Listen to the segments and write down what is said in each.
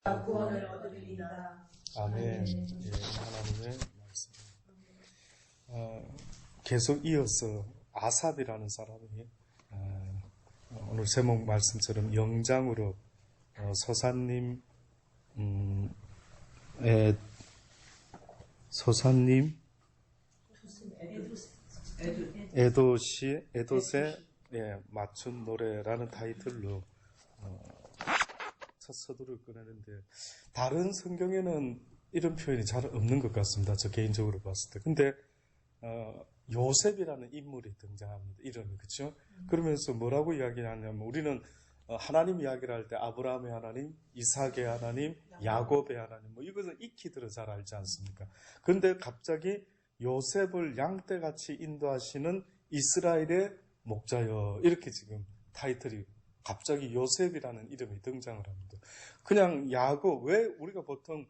구원을 얻으리이다. 아멘. 예, 하나님의 말씀. 계속 이어서 아삽이라는 사람이 오늘 제목 말씀처럼 영장으로 소사님 에돛에 맞춘 노래라는 타이틀로 첫 서두를 꺼내는데, 다른 성경에는 이런 표현이 잘 없는 것 같습니다. 저 개인적으로 봤을 때. 근데 요셉이라는 인물이 등장합니다. 이름이, 그렇죠? 그러면서 뭐라고 이야기하냐면, 우리는 하나님 이야기를 할 때 아브라함의 하나님, 이삭의 하나님, 야곱의 하나님, 뭐 이것은 익히 들어 잘 알지 않습니까? 그런데 갑자기 요셉을 양떼같이 인도하시는 이스라엘의 목자여, 이렇게 지금 타이틀이 갑자기 요셉이라는 이름이 등장을 합니다. 그냥 야곱, 왜 우리가 보통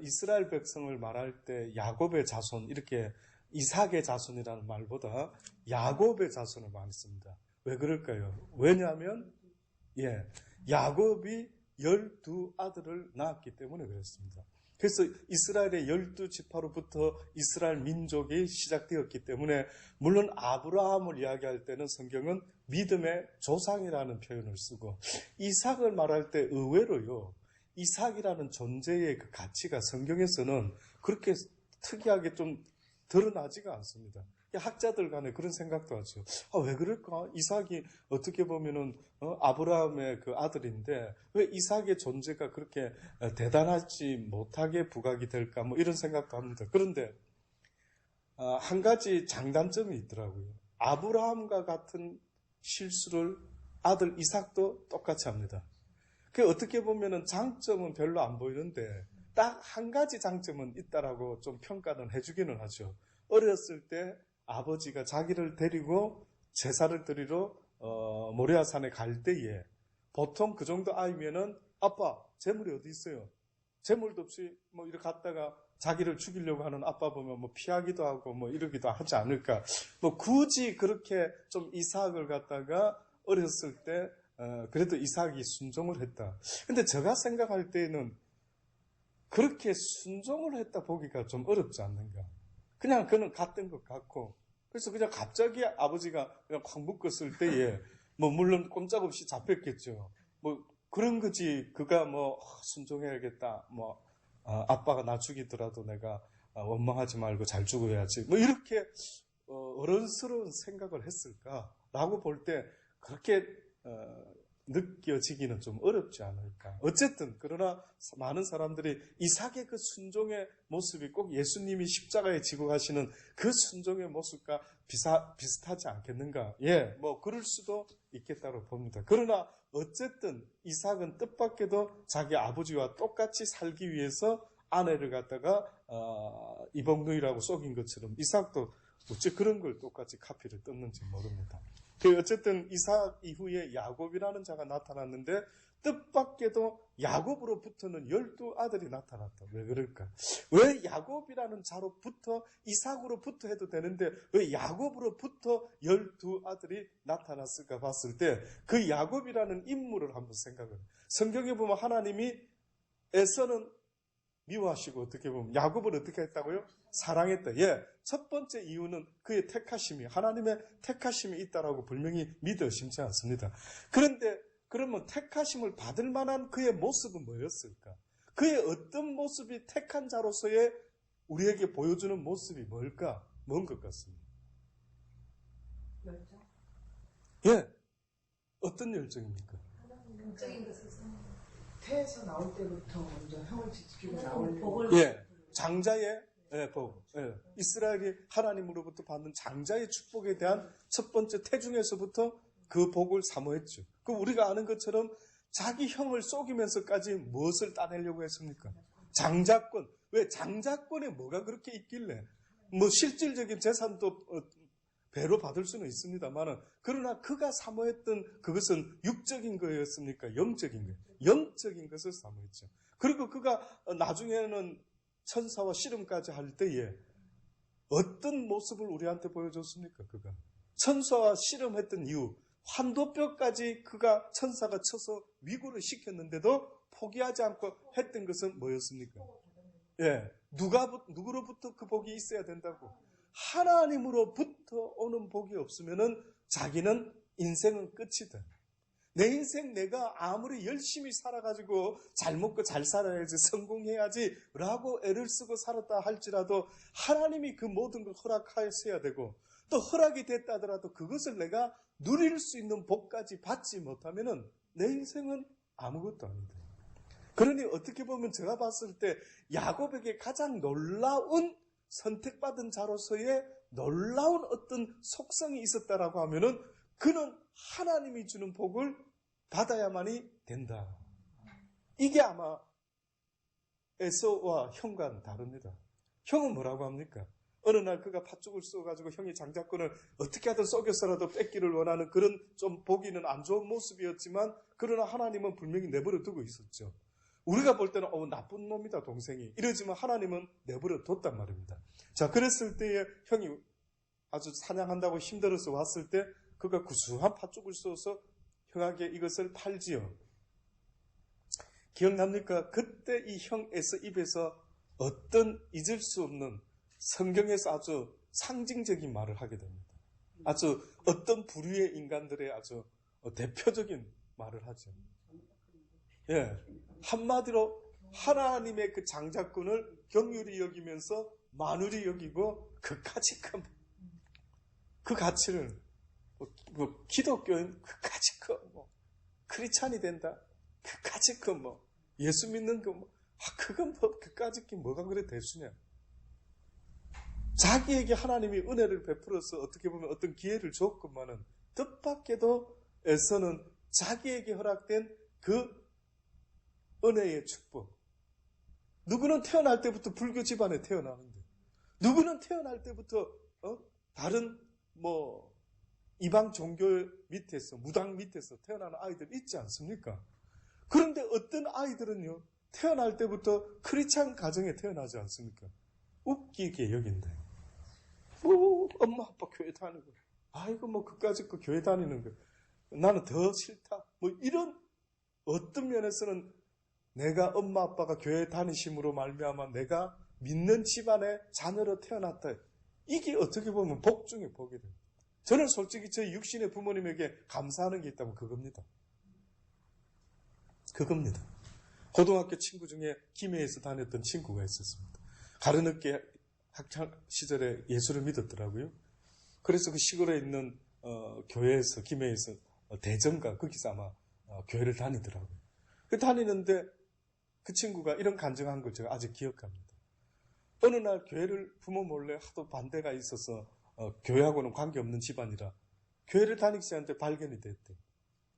이스라엘 백성을 말할 때 야곱의 자손, 이렇게 이삭의 자손이라는 말보다 야곱의 자손을 많이 씁니다. 왜 그럴까요? 왜냐하면 야곱이 12아들을 낳았기 때문에 그렇습니다. 그래서 이스라엘의 12지파로부터 이스라엘 민족이 시작되었기 때문에, 물론 아브라함을 이야기할 때는 성경은 믿음의 조상이라는 표현을 쓰고, 이삭을 말할 때 의외로요, 이삭이라는 존재의 그 가치가 성경에서는 그렇게 특이하게 좀 드러나지가 않습니다. 학자들 간에 그런 생각도 하죠. 왜 그럴까? 이삭이 어떻게 보면은 아브라함의 그 아들인데 왜 이삭의 존재가 그렇게 대단하지 못하게 부각이 될까? 뭐 이런 생각도 합니다. 그런데 한 가지 장단점이 있더라고요. 아브라함과 같은 실수를 아들 이삭도 똑같이 합니다. 그 어떻게 보면은 장점은 별로 안 보이는데 딱 한 가지 장점은 있다라고 좀 평가는 해주기는 하죠. 어렸을 때 아버지가 자기를 데리고 제사를 드리러 모리아산에 갈 때에, 보통 그 정도 아이면은 아빠 재물이 어디 있어요? 재물도 없이 뭐 이렇게 갔다가 자기를 죽이려고 하는 아빠 보면 뭐 피하기도 하고 뭐 이러기도 하지 않을까. 뭐 굳이 그렇게 좀 이삭을 갖다가 어렸을 때 그래도 이삭이 순종을 했다. 근데 제가 생각할 때는 그렇게 순종을 했다 보기가 좀 어렵지 않는가. 그냥 그는 갔던 것 같고, 그래서 그냥 갑자기 아버지가 그냥 콱 묶었을 때에, 뭐, 물론 꼼짝없이 잡혔겠죠. 뭐, 그런 거지. 그가 뭐, 순종해야겠다. 뭐, 아빠가 나 죽이더라도 내가 원망하지 말고 잘 죽어야지. 뭐, 이렇게, 어른스러운 생각을 했을까라고 볼 때, 그렇게, 느껴지기는 좀 어렵지 않을까. 어쨌든 그러나 많은 사람들이 이삭의 그 순종의 모습이 꼭 예수님이 십자가에 지고 가시는 그 순종의 모습과 비슷하지 않겠는가. 뭐 그럴 수도 있겠다고 봅니다. 그러나 어쨌든 이삭은 뜻밖에도 자기 아버지와 똑같이 살기 위해서 아내를 갖다가 이복누이라고 속인 것처럼 이삭도 어째 그런 걸 똑같이 카피를 떴는지 모릅니다. 어쨌든 이삭 이후에 야곱이라는 자가 나타났는데, 뜻밖에도 야곱으로부터는 12아들이 나타났다. 왜 그럴까? 왜 야곱이라는 자로부터 이삭으로부터 해도 되는데 왜 야곱으로부터 12아들이 나타났을까 봤을 때, 그 야곱이라는 인물을 한번 생각을 해요. 성경에 보면 하나님이 에서는 미워하시고 어떻게 보면 야곱을 어떻게 했다고요? 사랑했다. 첫 번째 이유는 그의 택하심이, 하나님의 택하심이 있다라고 분명히 믿어 심지 않습니다. 그런데 그러면 택하심을 받을 만한 그의 모습은 뭐였을까? 그의 어떤 모습이 택한 자로서의 우리에게 보여주는 모습이 뭘까? 뭔 것 같습니다. 열정? 어떤 열정입니까? 영적인 것을 태에서 나올 때부터 먼저 형을 지키고 나올 복을 장자의 복. 이스라엘이 하나님으로부터 받는 장자의 축복에 대한 첫 번째 태중에서부터 그 복을 사모했죠. 그 우리가 아는 것처럼 자기 형을 속이면서까지 무엇을 따내려고 했습니까? 장자권. 왜 장자권에 뭐가 그렇게 있길래? 뭐 실질적인 재산도 배로 받을 수는 있습니다만, 그러나 그가 사모했던 그것은 육적인 거였습니까? 영적인 거예요. 영적인 것을 사모했죠. 그리고 그가 나중에는 천사와 씨름까지 할 때에 어떤 모습을 우리한테 보여줬습니까? 그가 천사와 씨름했던 이유, 환도뼈까지 그가 천사가 쳐서 위고를 시켰는데도 포기하지 않고 했던 것은 뭐였습니까? 예, 누구로부터 그 복이 있어야 된다고? 하나님으로부터 오는 복이 없으면은 자기는 인생은 끝이다. 내 인생 내가 아무리 열심히 살아가지고 잘 먹고 잘 살아야지, 성공해야지 라고 애를 쓰고 살았다 할지라도 하나님이 그 모든 걸 허락하셔야 되고, 또 허락이 됐다 하더라도 그것을 내가 누릴 수 있는 복까지 받지 못하면은 내 인생은 아무것도 아니다. 그러니 어떻게 보면 제가 봤을 때 야곱에게 가장 놀라운 선택받은 자로서의 놀라운 어떤 속성이 있었다라고 하면은 그는 하나님이 주는 복을 받아야만이 된다. 이게 아마 에서와 형과는 다릅니다. 형은 뭐라고 합니까? 어느 날 그가 팥죽을 쏘가지고 형이 장자권을 어떻게 하든 속여서라도 뺏기를 원하는 그런 좀 보기는 안 좋은 모습이었지만, 그러나 하나님은 분명히 내버려 두고 있었죠. 우리가 볼 때는 나쁜 놈이다 동생이 이러지만 하나님은 내버려 뒀단 말입니다. 자, 그랬을 때에 형이 아주 사냥한다고 힘들어서 왔을 때 그가 구수한 팥죽을 쏘서 형에게 이것을 팔지요. 기억납니까? 그때 이 형 에서 입에서 어떤 잊을 수 없는 성경에서 아주 상징적인 말을 하게 됩니다. 아주 어떤 부류의 인간들의 아주 대표적인 말을 하죠. 예, 한마디로 하나님의 그 장자권을 경휼히 여기면서 만울히 여기고 그까지 그 가치를 기독교인 그까지 크리스찬이 된다. 그까지 예수 믿는 그건 그까지 뭐가 그래 대수냐. 자기에게 하나님이 은혜를 베풀어서 어떻게 보면 어떤 기회를 줬건만은 뜻밖에도 에서는 자기에게 허락된 그 은혜의 축복. 누구는 태어날 때부터 불교 집안에 태어나는데, 누구는 태어날 때부터 다른 이방 종교 밑에서, 무당 밑에서 태어나는 아이들 있지 않습니까? 그런데 어떤 아이들은요, 태어날 때부터 크리스찬 가정에 태어나지 않습니까? 웃기게 여긴다. 엄마 아빠 교회 다니고, 아이고 그까짓 거 교회 다니는 거 나는 더 싫다. 이런 어떤 면에서는 내가 엄마 아빠가 교회 다니심으로 말미암아 내가 믿는 집안의 자녀로 태어났다. 이게 어떻게 보면 복 중에 복이 돼요. 저는 솔직히 저희 육신의 부모님에게 감사하는 게 있다면 그겁니다. 고등학교 친구 중에 김해에서 다녔던 친구가 있었습니다. 가르늦게 학창 시절에 예수를 믿었더라고요. 그래서 그 시골에 있는 교회에서, 김해에서 대전가 거기서 아마 교회를 다니더라고요. 다니는데 그 친구가 이런 간증한 걸 제가 아직 기억합니다. 어느 날 교회를 부모 몰래 하도 반대가 있어서 교회하고는 관계없는 집안이라 교회를 다니기 시작하는데 발견이 됐대.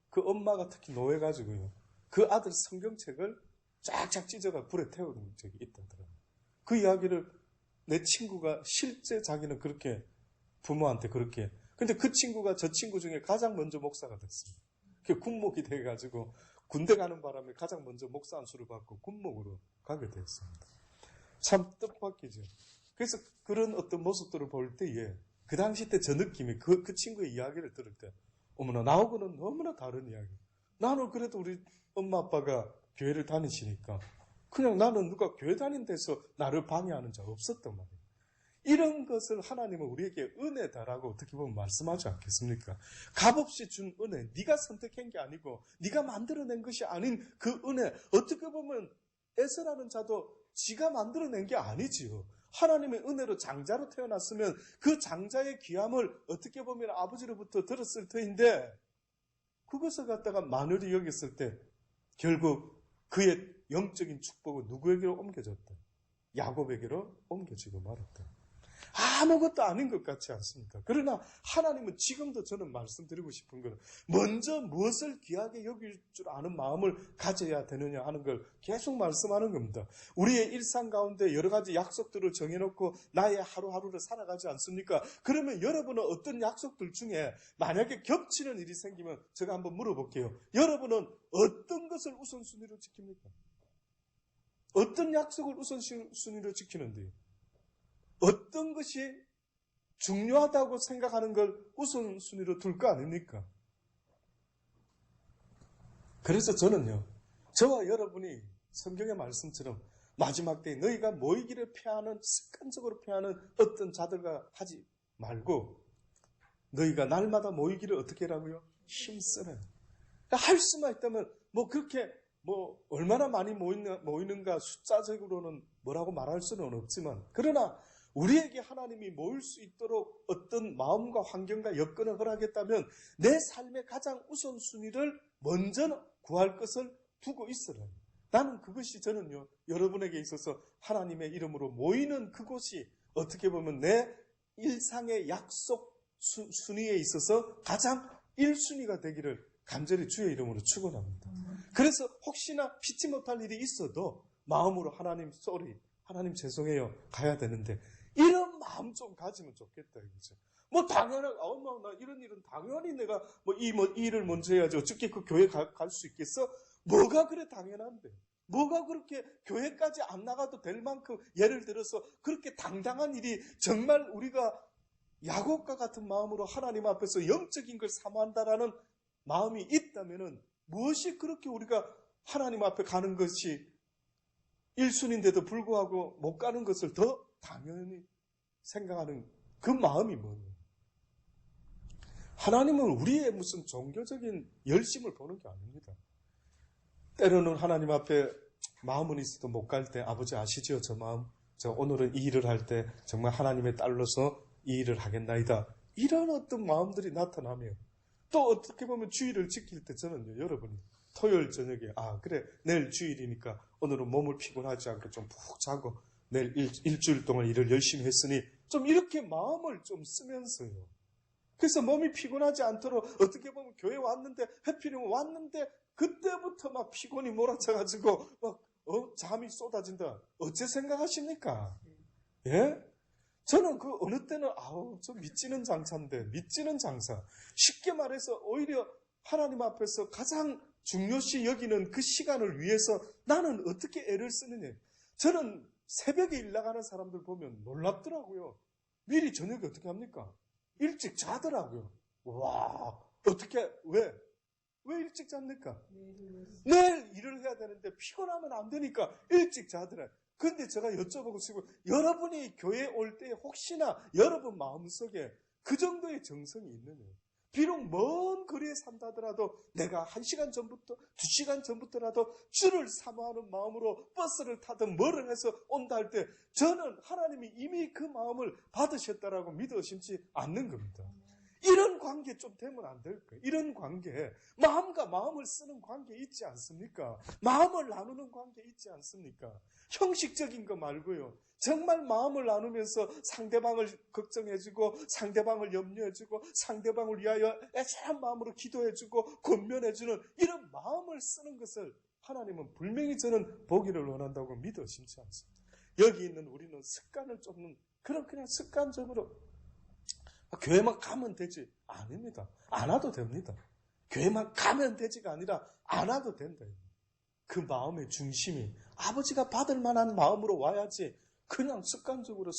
그 엄마가 특히 노해가지고요, 그 아들 성경책을 쫙쫙 찢어가 불에 태우는 적이 있다더라고요. 그 이야기를 내 친구가 실제 자기는 그렇게 부모한테 그렇게, 근데 그 친구가 저 친구 중에 가장 먼저 목사가 됐습니다. 그 군목이 돼가지고 군대 가는 바람에 가장 먼저 목사 안수를 받고 군목으로 가게 되었습니다. 참 뜻밖이죠. 그래서 그런 어떤 모습들을 볼 때에 그 당시 때 저 느낌이 그 친구의 이야기를 들을 때 어머나 나하고는 너무나 다른 이야기. 나는 그래도 우리 엄마 아빠가 교회를 다니시니까 그냥 나는 누가 교회 다닌 데서 나를 방해하는 자 없었단 말이에요. 이런 것을 하나님은 우리에게 은혜다라고 어떻게 보면 말씀하지 않겠습니까? 값없이 준 은혜, 네가 선택한 게 아니고 네가 만들어낸 것이 아닌 그 은혜, 어떻게 보면 에서라는 자도 지가 만들어낸 게 아니지요. 하나님의 은혜로 장자로 태어났으면 그 장자의 귀함을 어떻게 보면 아버지로부터 들었을 터인데 그것을 갖다가 만월히 여겼을 때 결국 그의 영적인 축복은 누구에게로 옮겨졌다? 야곱에게로 옮겨지고 말았다. 아무것도 아닌 것 같지 않습니까? 그러나 하나님은 지금도 저는 말씀드리고 싶은 것은 먼저 무엇을 귀하게 여길 줄 아는 마음을 가져야 되느냐 하는 걸 계속 말씀하는 겁니다. 우리의 일상 가운데 여러 가지 약속들을 정해놓고 나의 하루하루를 살아가지 않습니까? 그러면 여러분은 어떤 약속들 중에 만약에 겹치는 일이 생기면 제가 한번 물어볼게요. 여러분은 어떤 것을 우선순위로 지킵니까? 어떤 약속을 우선순위로 지키는데요? 어떤 것이 중요하다고 생각하는 걸 우선순위로 둘 거 아닙니까? 그래서 저는요, 저와 여러분이 성경의 말씀처럼 마지막 때에 너희가 모이기를 피하는, 습관적으로 피하는 어떤 자들과 하지 말고 너희가 날마다 모이기를 어떻게 하라고요? 힘쓰는. 그러니까 할 수만 있다면 그렇게 얼마나 많이 모이는가 숫자적으로는 뭐라고 말할 수는 없지만, 그러나 우리에게 하나님이 모일 수 있도록 어떤 마음과 환경과 여건을 허락했다면 내 삶의 가장 우선순위를 먼저 구할 것을 두고 있으라. 나는 그것이 저는요, 여러분에게 있어서 하나님의 이름으로 모이는 그곳이 어떻게 보면 내 일상의 약속 순위에 있어서 가장 1순위가 되기를 간절히 주의 이름으로 축원합니다. 그래서 혹시나 피치 못할 일이 있어도 마음으로 하나님 하나님 죄송해요 가야 되는데, 이런 마음 좀 가지면 좋겠다 이거죠. 당연한, 나 이런 일은 당연히 내가 이 일을 먼저 해야지. 어떻게 그 교회 갈 수 있겠어? 뭐가 그래 당연한데? 뭐가 그렇게 교회까지 안 나가도 될 만큼, 예를 들어서 그렇게 당당한 일이, 정말 우리가 야곱과 같은 마음으로 하나님 앞에서 영적인 걸 사모한다라는 마음이 있다면은 무엇이 그렇게 우리가 하나님 앞에 가는 것이 1순위인데도 불구하고 못 가는 것을 더 당연히 생각하는 그 마음이 뭐예요? 하나님은 우리의 무슨 종교적인 열심을 보는 게 아닙니다. 때로는 하나님 앞에 마음은 있어도 못 갈 때, 아버지 아시지요? 저 마음. 저 오늘은 이 일을 할 때 정말 하나님의 딸로서 이 일을 하겠나이다. 이런 어떤 마음들이 나타나며, 또 어떻게 보면 주일을 지킬 때 저는요, 여러분이 토요일 저녁에 그래 내일 주일이니까 오늘은 몸을 피곤하지 않게 좀 푹 자고 내일 일주일 동안 일을 열심히 했으니 좀 이렇게 마음을 좀 쓰면서요. 그래서 몸이 피곤하지 않도록, 어떻게 보면 교회 왔는데, 해피령 왔는데 그때부터 막 피곤이 몰아쳐가지고 잠이 쏟아진다. 어째 생각하십니까? 예? 저는 그 어느 때는 저 믿지는 장사인데, 믿지는 장사. 쉽게 말해서 오히려 하나님 앞에서 가장 중요시 여기는 그 시간을 위해서 나는 어떻게 애를 쓰느냐. 저는 새벽에 일 나가는 사람들 보면 놀랍더라고요. 미리 저녁에 어떻게 합니까? 일찍 자더라고요. 와, 어떻게, 왜 일찍 잡니까? 내일 일을 해야 되는데 피곤하면 안 되니까 일찍 자더라. 근데 제가 여쭤보고 싶어요. 여러분이 교회에 올 때 혹시나 여러분 마음속에 그 정도의 정성이 있느냐? 비록 먼 거리에 산다 하더라도 내가 1시간 전부터 2시간 전부터라도 주를 사모하는 마음으로 버스를 타든 뭐를 해서 온다 할 때, 저는 하나님이 이미 그 마음을 받으셨다라고 믿어 심지 않는 겁니다. 이런 관계 좀 되면 안 될까요? 이런 관계, 마음과 마음을 쓰는 관계 있지 않습니까? 마음을 나누는 관계 있지 않습니까? 형식적인 거 말고요. 정말 마음을 나누면서 상대방을 걱정해주고, 상대방을 염려해주고, 상대방을 위하여 애절한 마음으로 기도해주고 권면해주는 이런 마음을 쓰는 것을 하나님은 분명히 저는 보기를 원한다고 믿어 심지 않습니다. 여기 있는 우리는 습관을 쫓는 그냥 습관적으로 교회만 가면 되지. 아닙니다. 안 와도 됩니다. 교회만 가면 되지가 아니라 안 와도 된다. 그 마음의 중심이 아버지가 받을 만한 마음으로 와야지, 그냥 습관적으로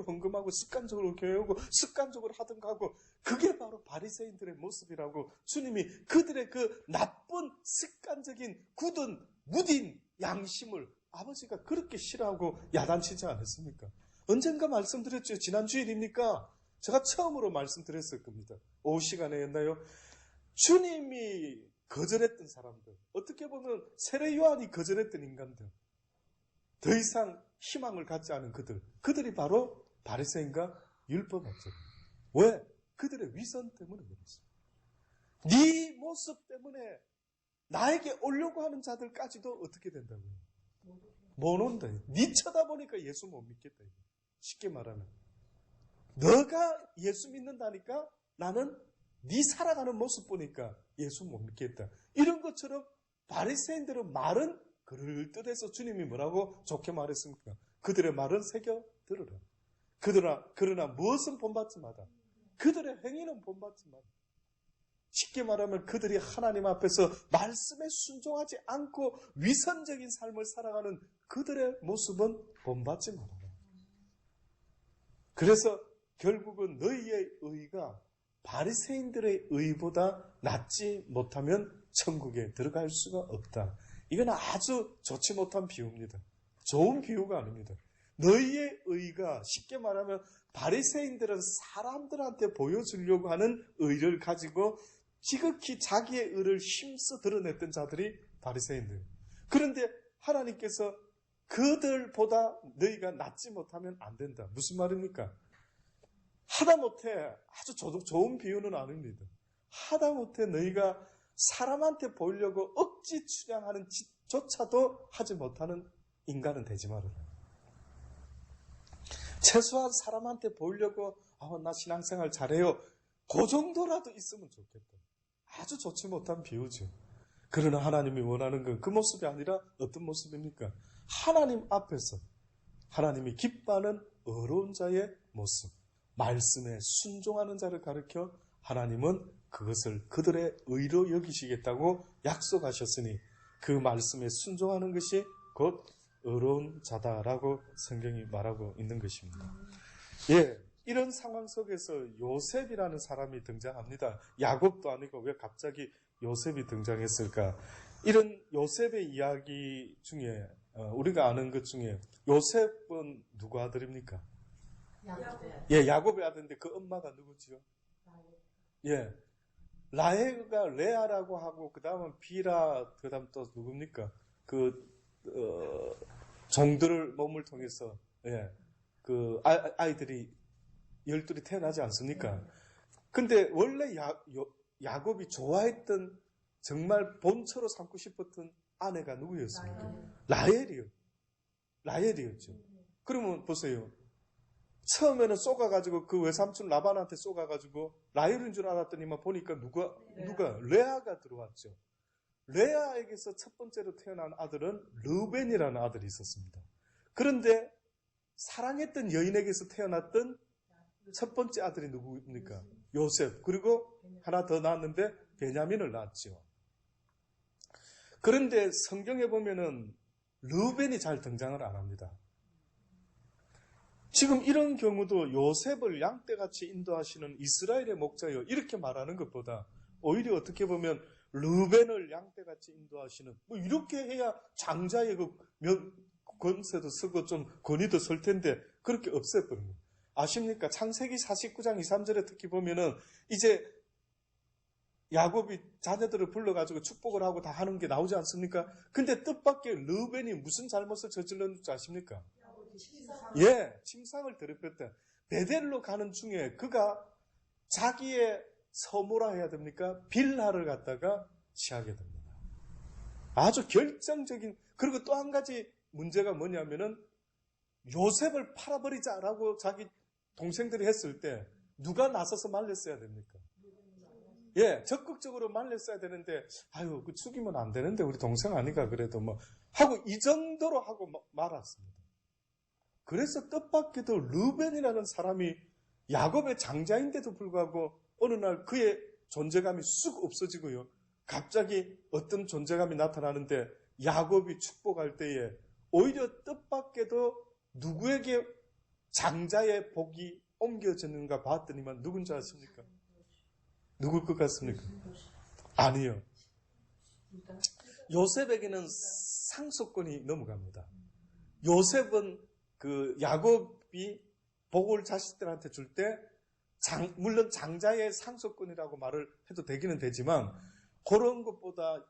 헌금하고 습관적으로 교회 오고 습관적으로 하든가 하고, 그게 바로 바리새인들의 모습이라고 주님이 그들의 그 나쁜 습관적인 굳은 무딘 양심을 아버지가 그렇게 싫어하고 야단치지 않았습니까? 언젠가 말씀드렸죠. 지난 주일입니까? 제가 처음으로 말씀드렸을 겁니다. 오후 시간에였나요? 주님이 거절했던 사람들, 어떻게 보면 세례 요한이 거절했던 인간들, 더 이상 희망을 갖지 않은 그들이 바로 바리새인과 율법학자들. 왜? 그들의 위선 때문에 그렇습니다. 네 모습 때문에 나에게 오려고 하는 자들까지도 어떻게 된다고요? 못 온다. 네 쳐다보니까 예수 못 믿겠다. 쉽게 말하면 너가 예수 믿는다니까 나는 네 살아가는 모습 보니까 예수 못 믿겠다. 이런 것처럼 바리새인들은 말은 그럴듯해서 주님이 뭐라고 좋게 말했습니까? 그들의 말은 새겨 들으라. 그러나 무엇은 본받지 마라. 그들의 행위는 본받지 마라. 쉽게 말하면 그들이 하나님 앞에서 말씀에 순종하지 않고 위선적인 삶을 살아가는 그들의 모습은 본받지 말아라. 그래서 결국은 너희의 의가 바리새인들의 의보다 낫지 못하면 천국에 들어갈 수가 없다. 이건 아주 좋지 못한 비유입니다. 좋은 비유가 아닙니다. 너희의 의가 쉽게 말하면 바리새인들은 사람들한테 보여주려고 하는 의를 가지고 지극히 자기의 의를 힘써 드러냈던 자들이 바리새인들. 그런데 하나님께서 그들보다 너희가 낫지 못하면 안 된다. 무슨 말입니까? 하다못해 아주 좋은 비유는 아닙니다. 하다못해 너희가 사람한테 보이려고 억지 추량하는 짓조차도 하지 못하는 인간은 되지 말아라. 최소한 사람한테 보이려고 나 신앙생활 잘해요. 그 정도라도 있으면 좋겠다. 아주 좋지 못한 비유죠. 그러나 하나님이 원하는 건 그 모습이 아니라 어떤 모습입니까? 하나님 앞에서 하나님이 기뻐하는 어려운 자의 모습, 말씀에 순종하는 자를 가르쳐 하나님은 그것을 그들의 의로 여기시겠다고 약속하셨으니 그 말씀에 순종하는 것이 곧 의로운 자다라고 성경이 말하고 있는 것입니다. 예, 이런 상황 속에서 요셉이라는 사람이 등장합니다. 야곱도 아니고 왜 갑자기 요셉이 등장했을까? 이런 요셉의 이야기 중에 우리가 아는 것 중에 요셉은 누구 아들입니까? 예, 야곱의 아들인데 그 엄마가 누구지요? 예, 라헬가 레아라고 하고 그 다음은 비라, 그 다음 또 누굽니까? 종들을 몸을 통해서 그 아이들이 12이 태어나지 않습니까? 근데 원래 야곱이 좋아했던 정말 본처로 삼고 싶었던 아내가 누구였습니까? 라헬이었죠. 그러면 보세요. 처음에는 쏘가가지고 그 외삼촌 라반한테 쏘가가지고 라헬인 줄 알았더니만 보니까 누가 레아가 들어왔죠. 레아에게서 첫 번째로 태어난 아들은 르벤이라는 아들이 있었습니다. 그런데 사랑했던 여인에게서 태어났던 첫 번째 아들이 누구입니까? 요셉. 그리고 하나 더 낳았는데 베냐민을 낳았죠. 그런데 성경에 보면은 르벤이 잘 등장을 안 합니다. 지금 이런 경우도 요셉을 양떼같이 인도하시는 이스라엘의 목자여 이렇게 말하는 것보다 오히려 어떻게 보면 르벤을 양떼같이 인도하시는 이렇게 해야 장자의 그 권세도 쓰고 좀 권위도 설 텐데 그렇게 없애버립니다. 아십니까? 창세기 49장 2, 3절에 특히 보면은 이제 야곱이 자녀들을 불러가지고 축복을 하고 다 하는 게 나오지 않습니까? 근데 뜻밖의 르벤이 무슨 잘못을 저질렀는지 아십니까? 예, 침상을 더럽혔다. 베델로 가는 중에 그가 자기의 서모라 해야 됩니까? 빌하를 갖다가 취하게 됩니다. 아주 결정적인. 그리고 또 한 가지 문제가 뭐냐면은 요셉을 팔아버리자라고 자기 동생들이 했을 때 누가 나서서 말렸어야 됩니까? 예, 적극적으로 말렸어야 되는데 그 죽이면 안 되는데 우리 동생 아니까 그래도 하고 이 정도로 하고 말았습니다. 그래서 뜻밖에도 르벤이라는 사람이 야곱의 장자인데도 불구하고 어느 날 그의 존재감이 쑥 없어지고요. 갑자기 어떤 존재감이 나타나는데 야곱이 축복할 때에 오히려 뜻밖에도 누구에게 장자의 복이 옮겨졌는가 봤더니만 누군지 아십니까? 누굴 것 같습니까? 아니요. 요셉에게는 상속권이 넘어갑니다. 요셉은 그 야곱이 복을 자식들한테 줄 때 물론 장자의 상속권이라고 말을 해도 되기는 되지만 그런 것보다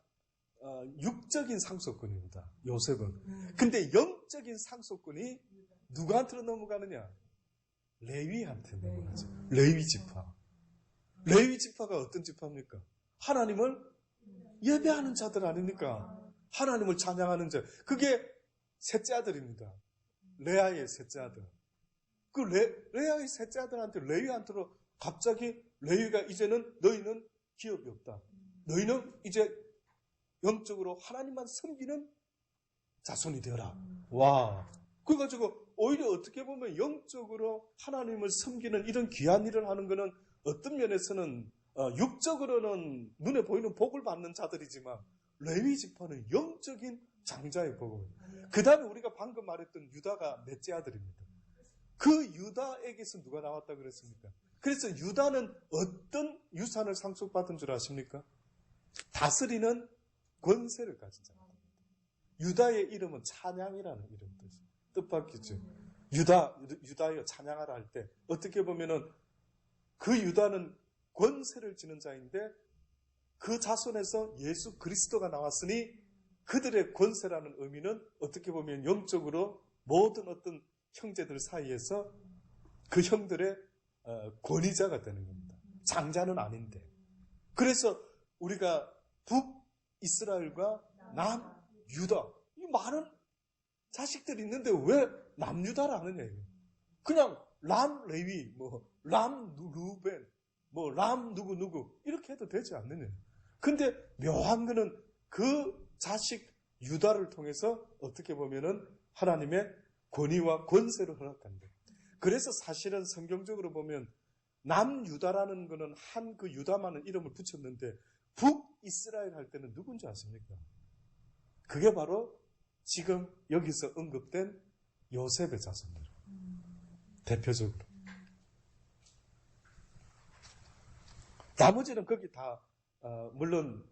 육적인 상속권입니다. 요셉은. 근데 영적인 상속권이 누구한테로 넘어가느냐? 레위한테 넘어가죠. 레위 지파. 레위 지파가 어떤 지파입니까? 하나님을 예배하는 자들 아닙니까? 하나님을 찬양하는 자. 그게 셋째 아들입니다. 레아의 셋째 아들. 그 레아의 셋째 아들한테 레위한테로 갑자기 레위가 이제는 너희는 기업이 없다. 너희는 이제 영적으로 하나님만 섬기는 자손이 되어라. 와. 그래가지고 오히려 어떻게 보면 영적으로 하나님을 섬기는 이런 귀한 일을 하는 것은 어떤 면에서는 육적으로는 눈에 보이는 복을 받는 자들이지만 레위 지파는 영적인 장자의 복을. 그 다음에 우리가 방금 말했던 유다가 넷째 아들입니다. 그 유다에게서 누가 나왔다 그랬습니까? 그래서 유다는 어떤 유산을 상속받은 줄 아십니까? 다스리는 권세를 가진 자입니다. 유다의 이름은 찬양이라는 이름 뜻밖이죠. 유다여 찬양하라 할 때 어떻게 보면은 그 유다는 권세를 지는 자인데 그 자손에서 예수 그리스도가 나왔으니 그들의 권세라는 의미는 어떻게 보면 영적으로 모든 어떤 형제들 사이에서 그 형들의 권위자가 되는 겁니다. 장자는 아닌데. 그래서 우리가 북이스라엘과 남유다, 이 많은 자식들이 있는데 왜 남유다라 하느냐 이거예요. 그냥 람 레위, 람 루벤, 람 누구 이렇게 해도 되지 않느냐. 근데 묘한 거는 그 자식 유다를 통해서 어떻게 보면은 하나님의 권위와 권세를 허락한다. 그래서 사실은 성경적으로 보면 남유다라는 거는 한 그 유다만은 이름을 붙였는데 북이스라엘 할 때는 누군지 아십니까? 그게 바로 지금 여기서 언급된 요셉의 자손들. 대표적으로. 나머지는 거기 다 물론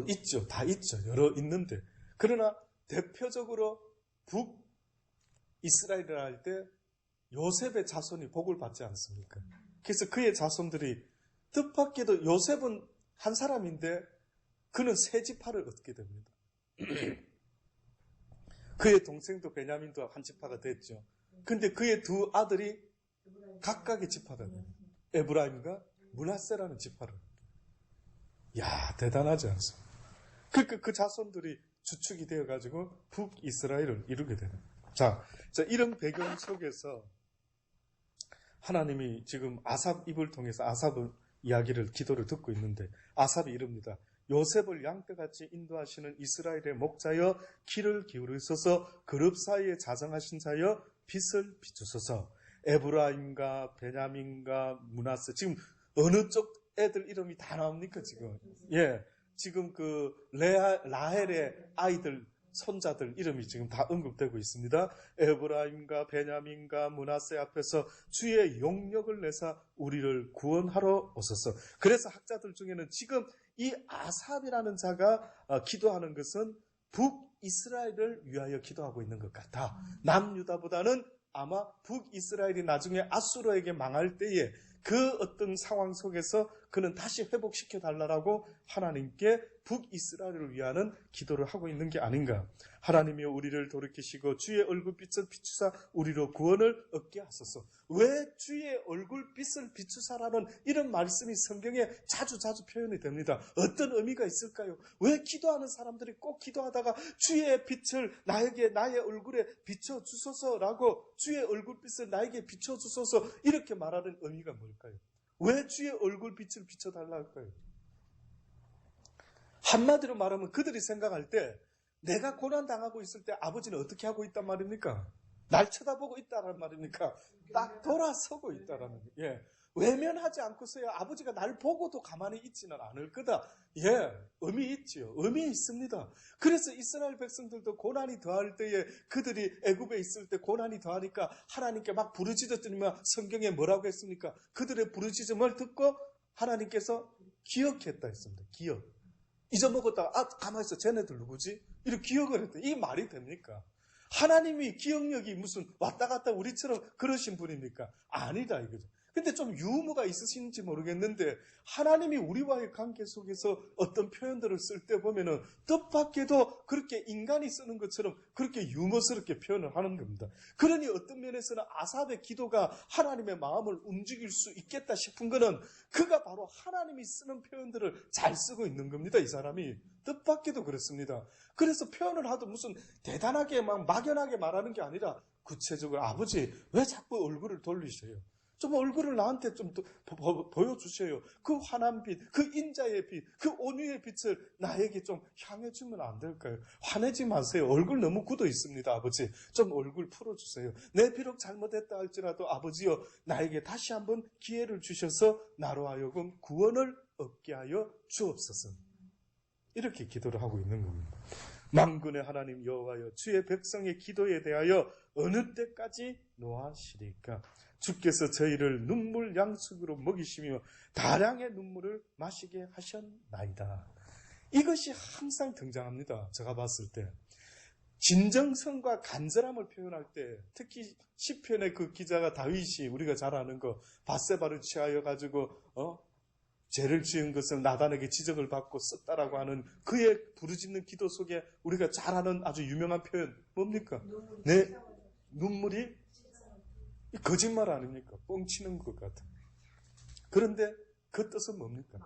있죠. 다 있죠. 여러 있는데. 그러나 대표적으로 북이스라엘을 할 때 요셉의 자손이 복을 받지 않습니까? 그래서 그의 자손들이 뜻밖에도 요셉은 한 사람인데 그는 세 지파를 얻게 됩니다. 그의 동생도 베냐민도 한 지파가 됐죠. 근데 그의 두 아들이 각각의 지파가 돼요. 에브라임과 므낫세라는 지파를. 야, 대단하지 않습니까? 그러니까 그 자손들이 주축이 되어가지고 북이스라엘을 이루게 되는. 자, 이런 배경 속에서 하나님이 지금 아삽 입을 통해서 아삽의 이야기를, 기도를 듣고 있는데 아삽이 이릅니다. 요셉을 양떼같이 인도하시는 이스라엘의 목자여 귀를 기울이소서. 그룹 사이에 자정하신 자여 빛을 비추소서. 에브라임과 베냐민과 므낫세, 지금 어느 쪽 애들 이름이 다 나옵니까 지금? 예, 지금 그 라헬의 아이들, 손자들 이름이 지금 다 언급되고 있습니다. 에브라임과 베냐민과 므낫세 앞에서 주의 용력을 내사 우리를 구원하러 오소서. 그래서 학자들 중에는 지금 이 아삽이라는 자가 기도하는 것은 북이스라엘을 위하여 기도하고 있는 것 같아. 남유다보다는 아마 북이스라엘이 나중에 아수르에게 망할 때에 그 어떤 상황 속에서 그는 다시 회복시켜 달라고 하나님께 북이스라엘을 위하는 기도를 하고 있는 게 아닌가. 하나님이 우리를 돌이키시고 주의 얼굴빛을 비추사 우리로 구원을 얻게 하소서. 왜 주의 얼굴빛을 비추사라는 이런 말씀이 성경에 자주 표현이 됩니다. 어떤 의미가 있을까요? 왜 기도하는 사람들이 꼭 기도하다가 주의 빛을 나에게, 나의 얼굴에 비춰주소서라고, 주의 얼굴빛을 나에게 비춰주소서 이렇게 말하는 의미가 뭘까요? 왜 주의 얼굴빛을 비춰달라 할까요? 한마디로 말하면 그들이 생각할 때 내가 고난당하고 있을 때 아버지는 어떻게 하고 있단 말입니까? 날 쳐다보고 있다란 말입니까? 딱 돌아서고 있다라는 거예요. 예. 외면하지 않고서야 아버지가 날 보고도 가만히 있지는 않을 거다. 예, 의미 있지요. 의미 있습니다. 그래서 이스라엘 백성들도 고난이 더할 때에 그들이 애굽에 있을 때 고난이 더하니까 하나님께 막 부르짖었더니만 성경에 뭐라고 했습니까? 그들의 부르짖음을 듣고 하나님께서 기억했다 했습니다. 기억. 잊어먹었다가 가만히 있어. 쟤네들 누구지? 이렇게 기억을 했대. 이게 말이 됩니까? 하나님이 기억력이 무슨 왔다 갔다 우리처럼 그러신 분입니까? 아니다 이거죠. 근데 좀 유머가 있으신지 모르겠는데 하나님이 우리와의 관계 속에서 어떤 표현들을 쓸 때 보면은 뜻밖에도 그렇게 인간이 쓰는 것처럼 그렇게 유머스럽게 표현을 하는 겁니다. 그러니 어떤 면에서는 아삽의 기도가 하나님의 마음을 움직일 수 있겠다 싶은 거는 그가 바로 하나님이 쓰는 표현들을 잘 쓰고 있는 겁니다. 이 사람이 뜻밖에도 그렇습니다. 그래서 표현을 하도 무슨 대단하게 막 막연하게 말하는 게 아니라 구체적으로 아버지 왜 자꾸 얼굴을 돌리셔요? 좀 얼굴을 나한테 좀 보여주세요. 그 환한 빛, 그 인자의 빛, 그 온유의 빛을 나에게 좀 향해 주면 안 될까요? 화내지 마세요. 얼굴 너무 굳어 있습니다, 아버지. 좀 얼굴 풀어주세요. 내 비록 잘못했다 할지라도 아버지여 나에게 다시 한번 기회를 주셔서 나로 하여금 구원을 얻게 하여 주옵소서. 이렇게 기도를 하고 있는 겁니다. 만군의 하나님 여호와여, 주의 백성의 기도에 대하여 어느 때까지 노하시리까? 주께서 저희를 눈물 양식으로 먹이시며 다량의 눈물을 마시게 하셨나이다. 이것이 항상 등장합니다. 제가 봤을 때. 진정성과 간절함을 표현할 때, 특히 시편의 그 기자가 다윗이 우리가 잘 아는 거, 밧세바를 취하여 가지고 죄를 지은 것을 나단에게 지적을 받고 썼다라고 하는 그의 부르짖는 기도 속에 우리가 잘 아는 아주 유명한 표현 뭡니까? 내 눈물이 거짓말 아닙니까? 뻥치는 것 같아. 그런데 그 뜻은 뭡니까?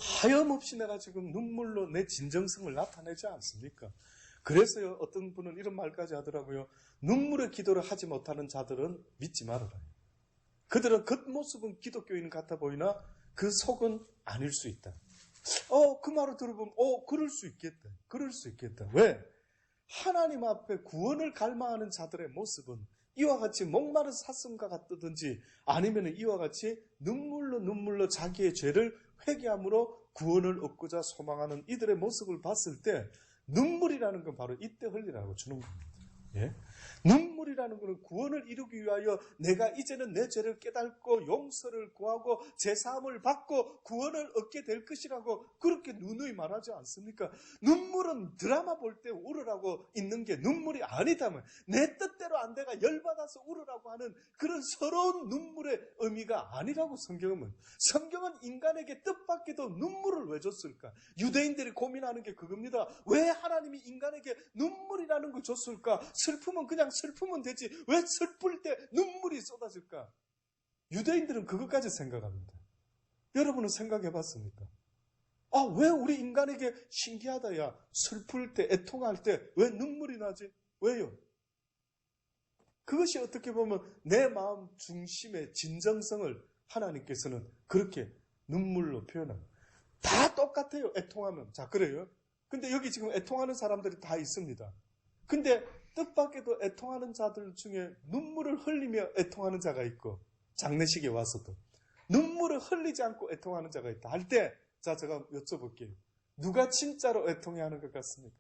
하염없이 내가 지금 눈물로 내 진정성을 나타내지 않습니까? 그래서요, 어떤 분은 이런 말까지 하더라고요. 눈물의 기도를 하지 못하는 자들은 믿지 말아라. 그들은 겉모습은 기독교인 같아 보이나 그 속은 아닐 수 있다. 그 말을 들어보면 그럴 수 있겠다. 그럴 수 있겠다. 왜? 하나님 앞에 구원을 갈망하는 자들의 모습은 이와 같이 목마른 사슴과 같든지 아니면 이와 같이 눈물로 자기의 죄를 회개함으로 구원을 얻고자 소망하는 이들의 모습을 봤을 때 눈물이라는 건 바로 이때 흘리라고 주는 겁니다. 예? 눈물이라는 것은 구원을 이루기 위하여 내가 이제는 내 죄를 깨닫고 용서를 구하고 제사함을 받고 구원을 얻게 될 것이라고 그렇게 누누이 말하지 않습니까? 눈물은 드라마 볼 때 울으라고 있는 게 눈물이 아니다면 내 뜻대로 안 돼가 열받아서 울으라고 하는 그런 서러운 눈물의 의미가 아니라고 성경은 인간에게 뜻밖에도 눈물을 왜 줬을까? 유대인들이 고민하는 게 그겁니다. 왜 하나님이 인간에게 눈물이라는 걸 줬을까? 슬픔은 그냥 슬프면 되지. 왜 슬플 때 눈물이 쏟아질까? 유대인들은 그것까지 생각합니다. 여러분은 생각해 봤습니까? 왜 우리 인간에게 신기하다, 야. 슬플 때, 애통할 때 왜 눈물이 나지? 왜요? 그것이 어떻게 보면 내 마음 중심의 진정성을 하나님께서는 그렇게 눈물로 표현합니다. 다 똑같아요, 애통하면. 자, 그래요? 근데 여기 지금 애통하는 사람들이 다 있습니다. 근데 뜻밖에도 애통하는 자들 중에 눈물을 흘리며 애통하는 자가 있고 장례식에 와서도 눈물을 흘리지 않고 애통하는 자가 있다 할 때 자, 제가 여쭤볼게요. 누가 진짜로 애통해하는 것 같습니까?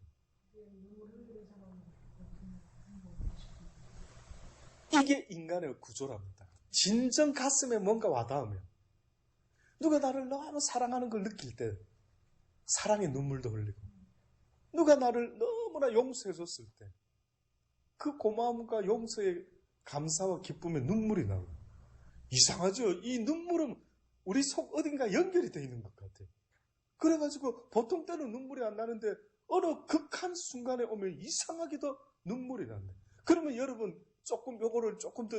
이게 인간의 구조랍니다. 진정 가슴에 뭔가 와닿으면 누가 나를 너무 사랑하는 걸 느낄 때 사랑의 눈물도 흘리고 누가 나를 너무나 용서해줬을 때 그 고마움과 용서의 감사와 기쁨에 눈물이 나고 이상하죠? 이 눈물은 우리 속 어딘가 연결이 되어 있는 것 같아요. 그래가지고 보통 때는 눈물이 안 나는데 어느 극한 순간에 오면 이상하게도 눈물이 난다. 그러면 여러분 요거를 조금 더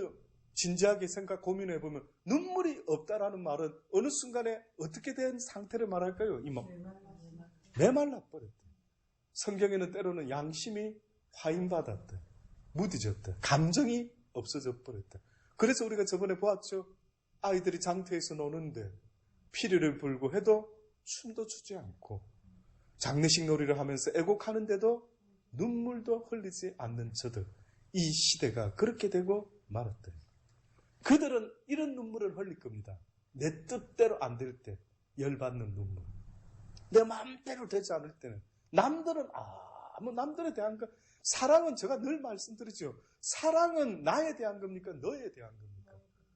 진지하게 고민해보면 눈물이 없다라는 말은 어느 순간에 어떻게 된 상태를 말할까요? 메말라 버렸다. 성경에는 때로는 양심이 화인받았다. 무디졌다. 감정이 없어져 버렸다. 그래서 우리가 저번에 보았죠. 아이들이 장터에서 노는데 피리를 불고 해도 춤도 추지 않고 장례식 놀이를 하면서 애곡하는데도 눈물도 흘리지 않는 저들. 이 시대가 그렇게 되고 말았다. 그들은 이런 눈물을 흘릴 겁니다. 내 뜻대로 안 될 때 열받는 눈물. 내 마음대로 되지 않을 때는 남들은 남들에 대한 사랑은 제가 늘 말씀드리죠. 사랑은 나에 대한 겁니까? 너에 대한 겁니까?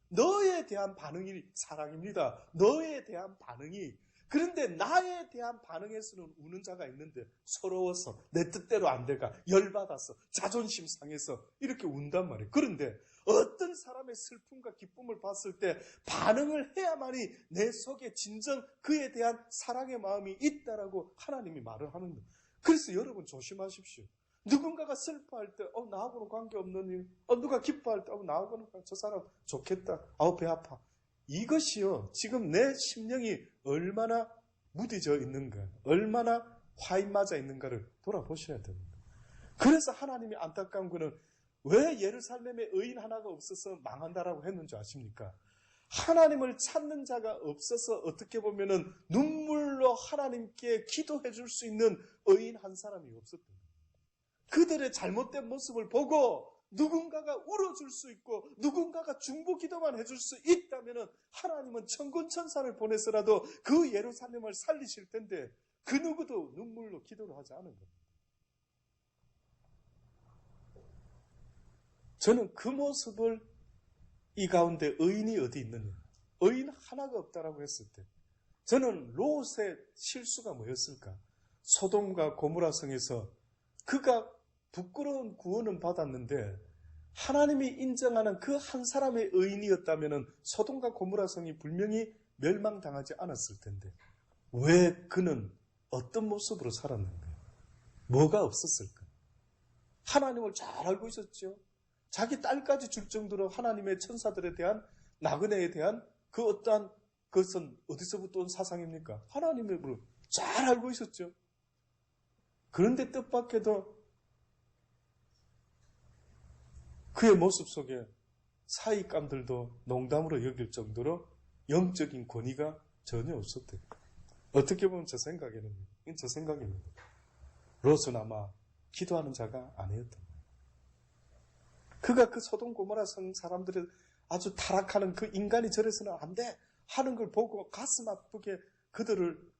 너에 대한 반응이 사랑입니다. 너에 대한 반응이. 그런데 나에 대한 반응에서는 우는 자가 있는데 서러워서 내 뜻대로 안 돼가 열받아서 자존심 상해서 이렇게 운단 말이에요. 그런데 어떤 사람의 슬픔과 기쁨을 봤을 때 반응을 해야만이 내 속에 진정 그에 대한 사랑의 마음이 있다라고 하나님이 말을 하는 거예요. 그래서 여러분 조심하십시오. 누군가가 슬퍼할 때 나하고는 관계없는 일, 누가 기뻐할 때 나하고는 저 사람 좋겠다. 배 아파. 이것이요. 지금 내 심령이 얼마나 무디져 있는가, 얼마나 화인 맞아 있는가를 돌아보셔야 됩니다. 그래서 하나님이 안타까운 거는 왜 예루살렘에 의인 하나가 없어서 망한다라고 했는지 아십니까? 하나님을 찾는 자가 없어서 어떻게 보면은 눈물로 하나님께 기도해 줄 수 있는 의인 한 사람이 없었던 거예요. 그들의 잘못된 모습을 보고 누군가가 울어줄 수 있고 누군가가 중보 기도만 해줄 수 있다면 하나님은 천군천사를 보내서라도 그 예루살렘을 살리실 텐데 그 누구도 눈물로 기도를 하지 않은 겁니다. 저는 그 모습을 이 가운데 의인이 어디 있느냐, 의인 하나가 없다라고 했을 때 저는 롯의 실수가 뭐였을까? 소돔과 고모라 성에서 그가 부끄러운 구원은 받았는데 하나님이 인정하는 그 한 사람의 의인이었다면 소돔과 고모라 성이 분명히 멸망당하지 않았을 텐데 왜 그는 어떤 모습으로 살았는가? 뭐가 없었을까? 하나님을 잘 알고 있었죠. 자기 딸까지 줄 정도로 하나님의 천사들에 대한 나그네에 대한 그 어떠한 그것은 어디서부터 온 사상입니까? 하나님의 잘 알고 있었죠. 그런데 뜻밖에도 그의 모습 속에 사익감들도 농담으로 여길 정도로 영적인 권위가 전혀 없었대요. 어떻게 보면 저 생각입니다. 롯은 아마 기도하는 자가 아니었던 거예요. 그가 그 소돔 고모라 성 사람들의 아주 타락하는 그 인간이 저래서는 안 돼 하는 걸 보고 가슴 아프게 그들을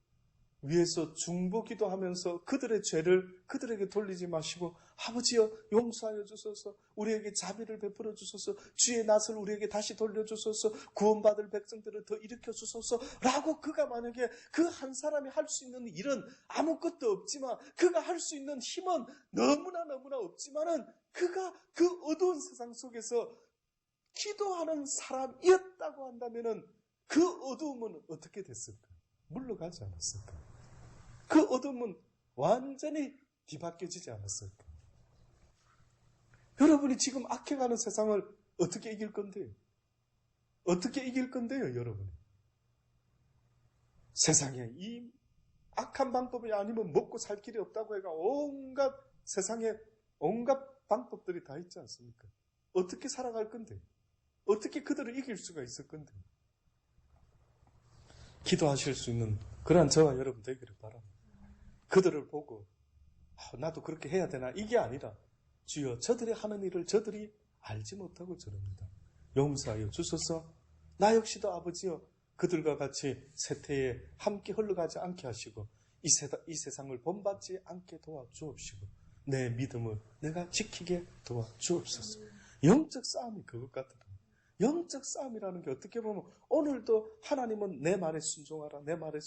위해서 중보기도 하면서 그들의 죄를 그들에게 돌리지 마시고 아버지여 용서하여 주소서, 우리에게 자비를 베풀어 주소서, 주의 낯을 우리에게 다시 돌려주소서, 구원받을 백성들을 더 일으켜 주소서 라고 그가 만약에 그 한 사람이 할 수 있는 일은 아무것도 없지만 그가 할 수 있는 힘은 너무나 없지만은 그가 그 어두운 세상 속에서 기도하는 사람이었다고 한다면은 그 어두움은 어떻게 됐을까? 물러가지 않았을까? 그 어둠은 완전히 뒤바뀌어지지 않았을까? 여러분이 지금 악해가는 세상을 어떻게 이길 건데요? 어떻게 이길 건데요, 여러분이? 세상에 이 악한 방법이 아니면 먹고 살 길이 없다고 해가 온갖 세상에 온갖 방법들이 다 있지 않습니까? 어떻게 살아갈 건데? 어떻게 그들을 이길 수가 있을 건데? 기도하실 수 있는 그러한 저와 여러분 되기를 바랍니다. 그들을 보고 나도 그렇게 해야 되나? 이게 아니라 주여 저들이 하는 일을 저들이 알지 못하고 저럽니다. 용서하여 주소서. 나 역시도 아버지여 그들과 같이 세태에 함께 흘러가지 않게 하시고 이 세상을 본받지 않게 도와주옵시고 내 믿음을 내가 지키게 도와주옵소서. 영적 싸움이 그것 같더라고요. 영적 싸움이라는 게 어떻게 보면 오늘도 하나님은 내 말에 순종하라, 내 말에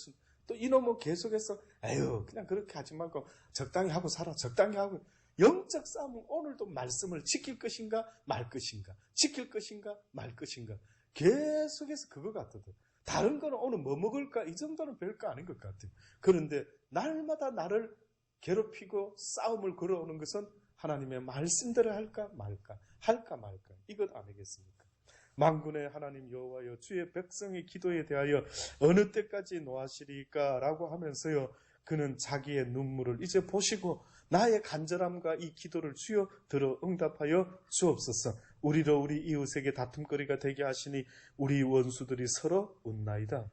또 이놈은 계속해서 에휴 그냥 그렇게 하지 말고 적당히 하고 살아, 적당히 하고. 영적 싸움은 오늘도 말씀을 지킬 것인가 말 것인가, 지킬 것인가 말 것인가, 계속해서 그거 같거든. 다른 거는 오늘 뭐 먹을까 이 정도는 별거 아닌 것 같아요. 그런데 날마다 나를 괴롭히고 싸움을 걸어오는 것은 하나님의 말씀대로 할까 말까, 할까 말까, 이것 아니겠습니까? 만군의 하나님 여호와여, 주의 백성의 기도에 대하여 어느 때까지 노하시리까 라고 하면서요, 그는 자기의 눈물을 이제 보시고 나의 간절함과 이 기도를 주여 들어 응답하여 주옵소서. 우리로 우리 이웃에게 다툼거리가 되게 하시니 우리 원수들이 서로 웃나이다.